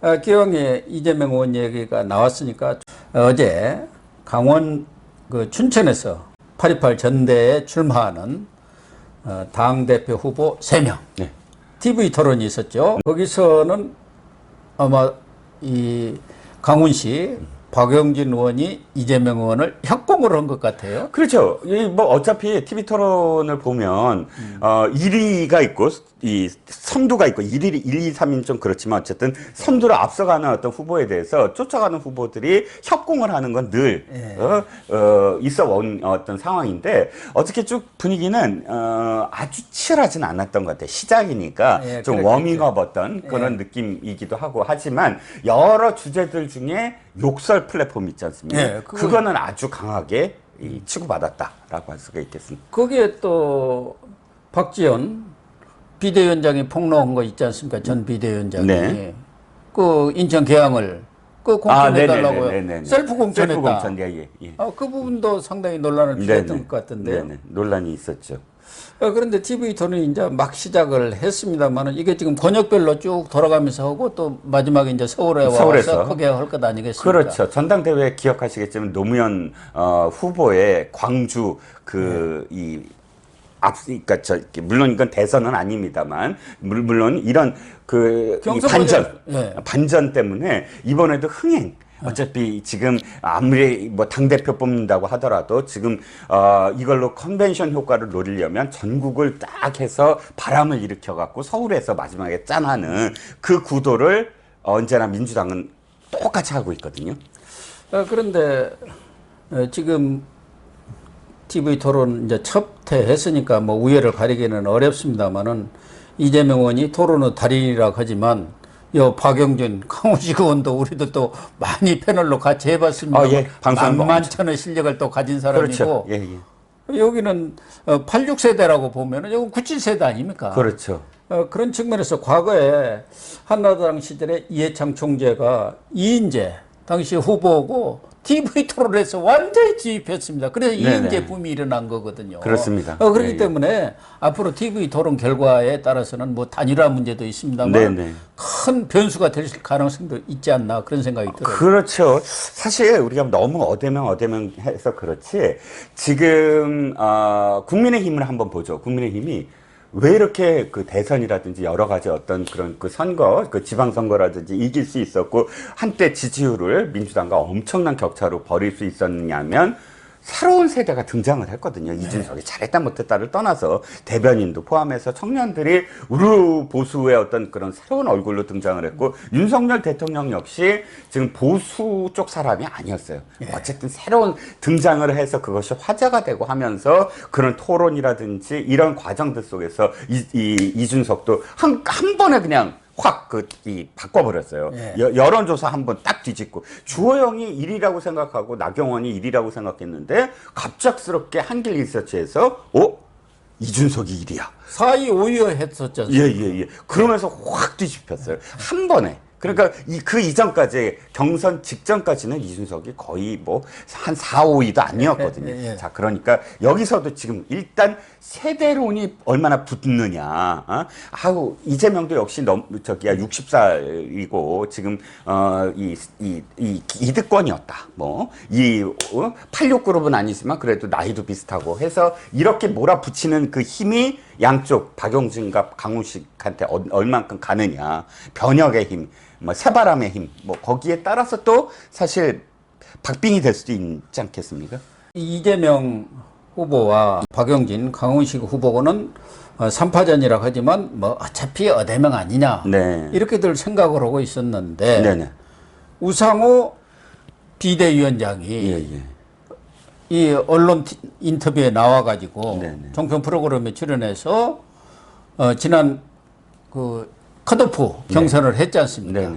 기왕에 이재명 의원 얘기가 나왔으니까 어제 강원 춘천에서 8.28 전대에 출마하는 당대표 후보 3명 네. TV 토론이 있었죠. 거기서는 아마 이 강훈시 박용진 의원이 이재명 의원을 협공을 한 것 같아요. 그렇죠. 뭐 어차피 TV 토론을 보면 1위가 있고 이 선두가 있고 1, 2, 3인 좀 그렇지만 어쨌든 선두를 앞서가는 어떤 후보에 대해서 쫓아가는 후보들이 협공을 하는 건 늘 있어 온 어떤 상황인데 어떻게 쭉 분위기는 아주 치열하진 않았던 것 같아요. 시작이니까 좀 워밍업 어떤 그런 느낌이기도 하고 하지만 여러 주제들 중에 욕설 플랫폼 있지 않습니까? 그거는 아주 강하게 치고받았다라고 할 수가 있겠습니다. 거기에 또 박지원 비대위원장이 폭로한 거 있지 않습니까? 전 비대위원장이. 네. 그 인천 계양을 공천해달라고요. 셀프 공천했다. 셀프 공천, 예. 그 부분도 상당히 논란을 피했던 것 같은데요. 네네. 논란이 있었죠. 그런데 TV 토론이 이제 막 시작을 했습니다만은 이게 지금 권역별로 쭉 돌아가면서 하고 또 마지막에 이제 서울에서 크게 할 것 아니겠습니까? 그렇죠. 전당대회 기억하시겠지만 노무현 후보의 광주 그러니까 물론 이건 대선은 아닙니다만 물론 이런 이 반전 때문에 이번에도 흥행. 어차피 지금 아무리 뭐 당대표 뽑는다고 하더라도 지금 이걸로 컨벤션 효과를 노리려면 전국을 딱 해서 바람을 일으켜 갖고 서울에서 마지막에 짠하는 그 구도를 언제나 민주당은 똑같이 하고 있거든요. 그런데 지금 TV 토론 이제 첫 회 했으니까 뭐 우열을 가리기는 어렵습니다만은 이재명 의원이 토론의 달인이라고 하지만 박용진, 강훈식 의원도 우리도 또 많이 패널로 같이 해봤습니다. 만만천의 실력을 또 가진 사람이고. 그렇죠. 여기는 86세대라고 보면은 여기 97세대 아닙니까? 그렇죠. 그런 측면에서 과거에 한나라당 시절에 이해창 총재가 이인재 당시 후보고 TV 토론에서 완전히 지휘했습니다. 그래서 이인재 붐이 일어난 거거든요. 그렇습니다. 그렇기 때문에 앞으로 TV 토론 결과에 따라서는 뭐 단일화 문제도 있습니다만 큰 변수가 될 가능성도 있지 않나 그런 생각이 들어요. 그렇죠. 사실 우리가 너무 어대명 해서 그렇지 지금 국민의힘을 한번 보죠. 국민의힘이 왜 이렇게 그 대선이라든지 여러 가지 어떤 그런 그 선거, 그 지방선거라든지 이길 수 있었고 한때 지지율을 민주당과 엄청난 격차로 벌일 수 있었느냐면 새로운 세대가 등장을 했거든요. 이준석이 잘했다 못했다를 떠나서 대변인도 포함해서 청년들이 우르 보수의 어떤 그런 새로운 얼굴로 등장을 했고 윤석열 대통령 역시 지금 보수 쪽 사람이 아니었어요. 어쨌든 새로운 등장을 해서 그것이 화제가 되고 하면서 그런 토론이라든지 이런 과정들 속에서 이준석도 한 번에 그냥 확 바꿔버렸어요. 여론조사 한번 딱 뒤집고 주호영이 1위라고 생각하고 나경원이 1위라고 생각했는데 갑작스럽게 한길 리서치에서 이준석이 1위야. 4위, 5위 했었죠. 그러면서 확 뒤집혔어요. 한 번에. 그러니까 그 이전까지 경선 직전까지는 이준석이 거의 뭐 한 4, 5위도 아니었거든요. 자, 그러니까 여기서도 지금 일단 세대론이 얼마나 붙느냐. 이재명도 역시 60살이고 지금 기득권이었다. 뭐 86그룹은 아니지만 그래도 나이도 비슷하고 해서 이렇게 몰아붙이는 그 힘이 양쪽 박용진과 강훈식한테 얼만큼 가느냐. 변혁의 힘. 뭐 새바람의 힘, 뭐 거기에 따라서 또 사실 박빙이 될 수도 있지 않겠습니까? 이재명 후보와 박용진, 강훈식 후보는 3파전이라고 하지만 뭐 어차피 어대명 아니냐 이렇게들 생각을 하고 있었는데 우상호 비대위원장이 이 언론 인터뷰에 나와가지고 종편 프로그램에 출연해서 지난 컷오프 경선을 했지 않습니까?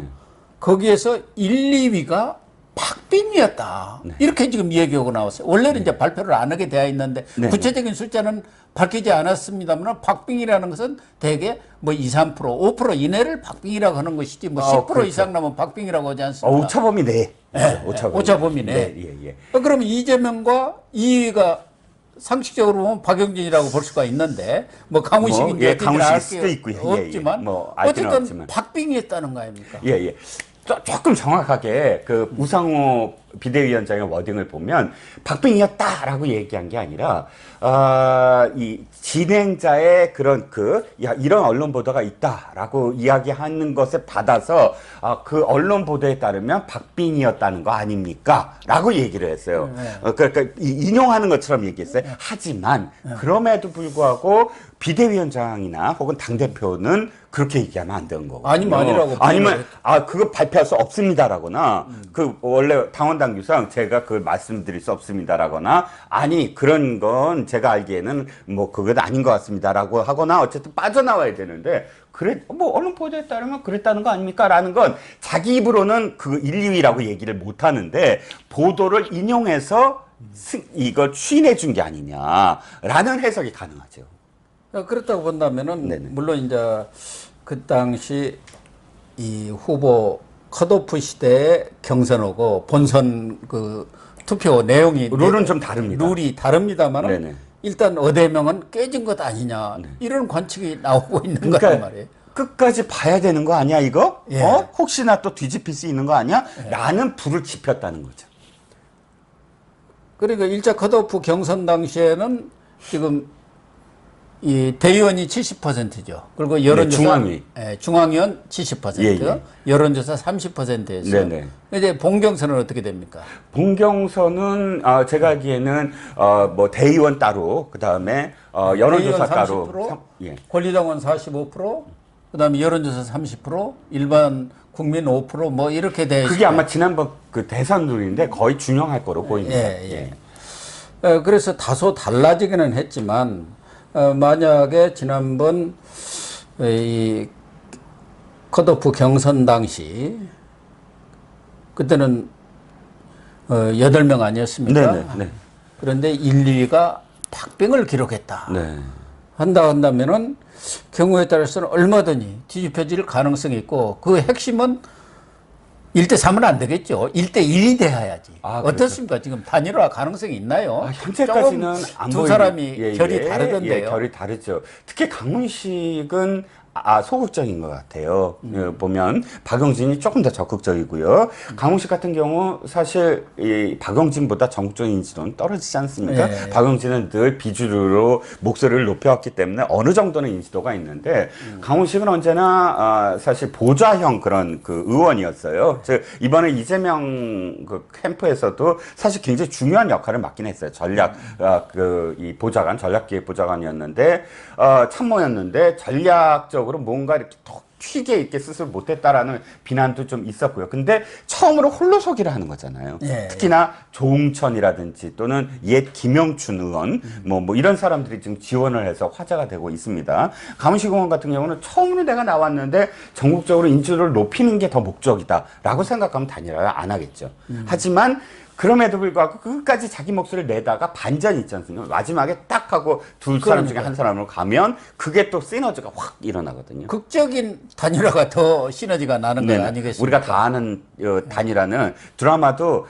거기에서 1, 2위가 박빙이었다. 이렇게 지금 얘기하고 나왔어요. 원래는 이제 발표를 안 하게 되어 있는데 구체적인 숫자는 밝히지 않았습니다만 박빙이라는 것은 대개 뭐 2, 3%, 5% 이내를 박빙이라고 하는 것이지 뭐 10% 이상 나면 박빙이라고 하지 않습니까? 오차범위네. 오차범위네. 그럼 이재명과 2위가 상식적으로 보면 박용진이라고 볼 수가 있는데 뭐 강훈식인지 강훈식일 수도 있고요. 없지만 어쨌든 박빙이었다는 거 아닙니까? 조금 정확하게 그 우상호 비대위원장의 워딩을 보면 박빙이었다라고 얘기한 게 아니라 이 진행자의 그런 이런 언론 보도가 있다라고 이야기하는 것에 받아서 그 언론 보도에 따르면 박빙이었다는 거 아닙니까?라고 얘기를 했어요. 그러니까 인용하는 것처럼 얘기했어요. 하지만 그럼에도 불구하고 비대위원장이나 혹은 당 대표는 그렇게 얘기하면 안 되는 거고. 아니면 아니라고. 아니면 그거 발표할 수 없습니다라거나 그 원래 당원당규상 제가 그걸 말씀드릴 수 없습니다라거나 아니 그런 건 제가 알기에는 뭐 그건 아닌 것 같습니다라고 하거나 어쨌든 빠져나와야 되는데 그래 뭐 언론 보도에 따르면 그랬다는 거 아닙니까라는 건 자기 입으로는 그 1, 2위라고 얘기를 못 하는데 보도를 인용해서 이걸 추인해 준 게 아니냐라는 해석이 가능하죠. 그렇다고 본다면은 네네. 물론 이제 그 당시 이 후보 컷오프 시대의 경선하고 본선 그 투표 내용이 룰은 좀 다릅니다. 룰이 다릅니다만은 네네. 일단 의대명은 깨진 것 아니냐 이런 관측이 나오고 있는 거란 말이에요. 끝까지 봐야 되는 거 아니야 이거? 예. 혹시나 또 뒤집힐 수 있는 거 아니야? 라는 불을 지폈다는 거죠. 그러니까 1차 컷오프 경선 당시에는 지금 이 대의원이 70%죠. 그리고 여론조사 중앙위. 중앙위원 70%, 예, 예. 여론조사 30%였어요. 네네. 이제 본경선은 어떻게 됩니까? 본경선은 제가 알기에는 뭐 대의원 따로 그다음에 여론조사 따로 30%, 예. 권리당원 45%, 그다음에 여론조사 30%, 일반 국민 5% 뭐 이렇게 돼 있어요. 그게 아마 지난번 그 대선 룰인데 거의 준용할 거로 보입니다. 예. 그래서 다소 달라지기는 했지만 만약에 지난번 이 컷오프 경선 당시 그때는 8명 아니었습니까? 네네. 그런데 1, 2위가 박빙을 기록했다. 네. 한다면은 경우에 따라서는 얼마든지 뒤집혀질 가능성이 있고 그 핵심은 1대 3은 안 되겠죠. 1대 1이 돼야지. 어떻습니까? 지금 단일화 가능성이 있나요? 현재까지는 안 두 보이는 사람이 결이 다르던데요. 결이 다르죠. 특히 강훈식은 소극적인 것 같아요. 보면 박용진이 조금 더 적극적이고요. 강훈식 같은 경우 사실 이 박용진보다 전국적인 인지도는 떨어지지 않습니까? 네. 박용진은 늘 비주류로 목소리를 높여왔기 때문에 어느 정도는 인지도가 있는데 강훈식은 언제나 사실 보좌형 그런 그 의원이었어요. 즉 이번에 이재명 그 캠프에서도 사실 굉장히 중요한 역할을 맡긴 했어요. 이 보좌관, 전략기획보좌관이었는데 참모였는데 전략적으로 뭔가 이렇게 더 튀게 있게 스스로 못했다라는 비난도 좀 있었고요. 근데 처음으로 홀로서기를 하는 거잖아요. 예, 특히나 조응천이라든지 또는 옛 김영춘 의원 뭐 이런 사람들이 지금 지원을 해서 화제가 되고 있습니다. 강훈식 의원 같은 경우는 처음으로 내가 나왔는데 전국적으로 인지도를 높이는 게 더 목적이다라고 생각하면 단일화를 안 하겠죠. 하지만 그럼에도 불구하고 끝까지 자기 목소리를 내다가 반전이 있지 않습니까? 마지막에 딱 하고 두 사람 중에 한 사람으로 가면 그게 또 시너지가 확 일어나거든요. 극적인 단일화가 더 시너지가 나는 거 아니겠습니까? 우리가 다 아는 단일화는 드라마도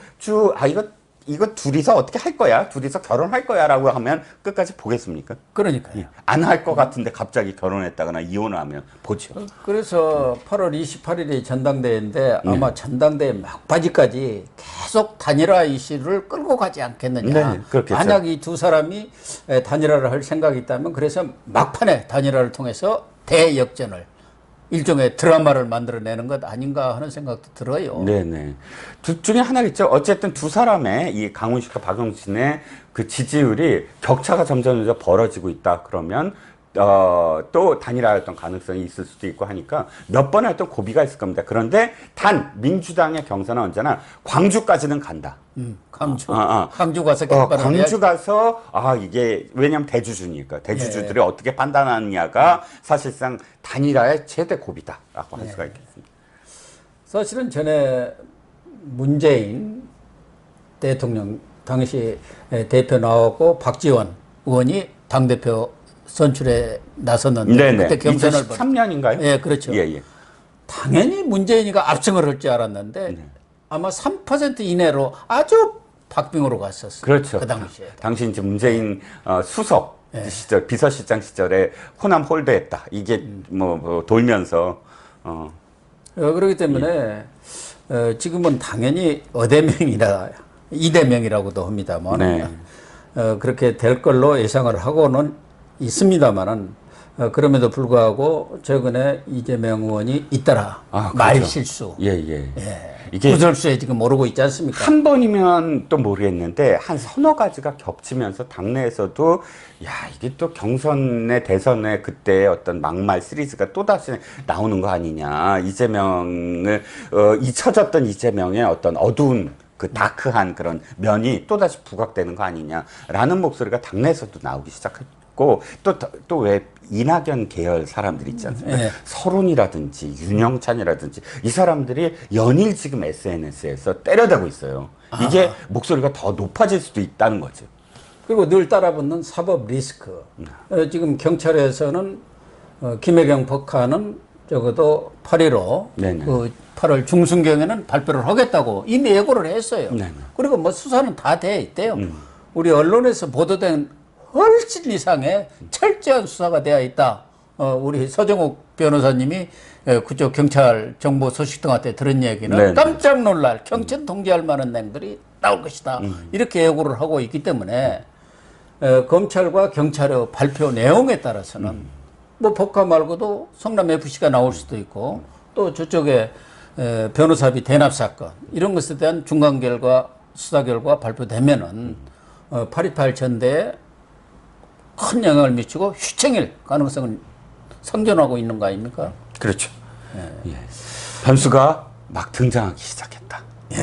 이거 둘이서 어떻게 할 거야? 둘이서 결혼할 거야? 라고 하면 끝까지 보겠습니까? 그러니까요. 안 할 것 같은데 갑자기 결혼했다거나 이혼을 하면 보죠. 그래서 8월 28일이 전당대회인데 아마 전당대회 막바지까지 계속 단일화 이슈를 끌고 가지 않겠느냐. 네, 그렇겠죠. 만약 이 두 사람이 단일화를 할 생각이 있다면 그래서 막판에 단일화를 통해서 대역전을 일종의 드라마를 만들어내는 것 아닌가 하는 생각도 들어요. 네네. 둘 중에 하나겠죠. 어쨌든 두 사람의 이 강훈식과 박용진의 그 지지율이 격차가 점점 벌어지고 있다. 그러면 또 단일화였던 가능성이 있을 수도 있고 하니까 몇 번의 어떤 고비가 있을 겁니다. 그런데 단 민주당의 경선은 언제나 광주까지는 간다. 광주 가서 광주 가서 이게 왜냐하면 대주주니까 대주주들이 어떻게 판단하느냐가 사실상 단일화의 최대 고비다라고 할 수가 있겠습니다. 사실은 전에 문재인 대통령 당시 대표 나왔고 박지원 의원이 당 대표 선출에 나섰는데 그때 경선을 2013년인가요? 예, 그렇죠. 예. 당연히 문재인이가 압승을 할 줄 알았는데 아마 3% 이내로 아주 박빙으로 갔었어요. 그렇죠. 그 당시에. 당시 이제 문재인 수석 시절 비서실장 시절에 호남 홀드했다. 이게 뭐 돌면서 그렇기 때문에 지금은 당연히 어대명이라 이대명이라고도 합니다만 네. 그렇게 될 걸로 예상을 하고는 있습니다만은 그럼에도 불구하고 최근에 이재명 의원이 잇따라 그렇죠. 말 실수. 예. 이게 구설수에 지금 오르고 있지 않습니까? 한 번이면 또 모르겠는데 한 서너 가지가 겹치면서 당내에서도 야 이게 또 경선에 대선에 그때 어떤 막말 시리즈가 또 다시 나오는 거 아니냐. 이재명을 잊혀졌던 이재명의 어떤 어두운 그 다크한 그런 면이 또 다시 부각되는 거 아니냐라는 목소리가 당내에서도 나오기 시작했고 또 왜 이낙연 계열 사람들 있지 않습니까? 네. 서론이라든지 윤영찬이라든지 이 사람들이 연일 지금 SNS에서 때려대고 있어요. 이게 목소리가 더 높아질 수도 있다는 거죠. 그리고 늘 따라붙는 사법 리스크. 지금 경찰에서는 김혜경 법관은 적어도 8.15 네네. 그 8월 중순경에는 발표를 하겠다고 이미 예고를 했어요. 네네. 그리고 뭐 수사는 다 돼 있대요. 우리 언론에서 보도된 훨씬 이상의 철저한 수사가 되어 있다. 우리 서정욱 변호사님이 그쪽 경찰 정보 소식 등한테 들은 얘기는 네네. 깜짝 놀랄 경찰 통제할 만한 내용들이 나올 것이다. 이렇게 예고를 하고 있기 때문에 검찰과 경찰의 발표 내용에 따라서는 뭐 법과 말고도 성남 FC가 나올 수도 있고 또 저쪽에 변호사비 대납 사건 이런 것에 대한 중간 결과 수사 결과 발표되면은 8.28 전대에 큰 영향을 미치고 휘청일 가능성은 상존하고 있는 거 아닙니까? 그렇죠. 예. 변수가 막 등장하기 시작했다.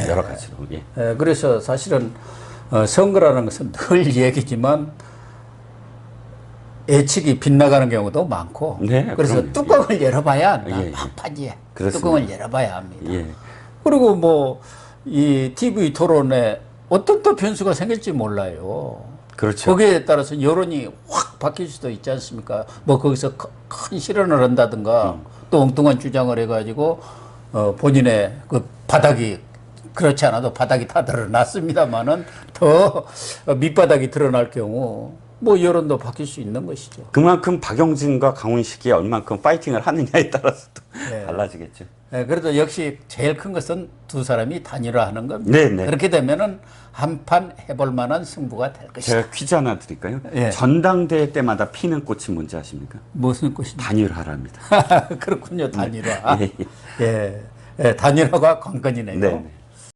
여러 가지로. 예. 그래서 사실은 선거라는 것은 늘 얘기지만 예측이 빗나가는 경우도 많고 네, 그래서 그럼요. 뚜껑을 열어봐야 한다. 예. 막판지에 그렇습니다. 뚜껑을 열어봐야 합니다. 예. 그리고 뭐 이 TV 토론에 어떤 또 변수가 생길지 몰라요. 그렇죠. 거기에 따라서 여론이 확 바뀔 수도 있지 않습니까? 뭐 거기서 큰 실언을 한다든가 또 엉뚱한 주장을 해가지고 본인의 그 바닥이 그렇지 않아도 바닥이 다 드러났습니다만은 더 밑바닥이 드러날 경우 뭐 여론도 바뀔 수 있는 것이죠. 그만큼 박용진과 강훈식이 얼만큼 파이팅을 하느냐에 따라서도 달라지겠죠. 네, 그래도 역시 제일 큰 것은 두 사람이 단일화하는 겁니다. 네네. 그렇게 되면은 한판 해볼 만한 승부가 될 것이다. 제가 퀴즈 하나 드릴까요? 예. 전당대회 때마다 피는 꽃이 뭔지 아십니까? 무슨 것이냐? 단일화랍니다. 그렇군요, 단일화. 예, 예, 단일화가 관건이네요. 네.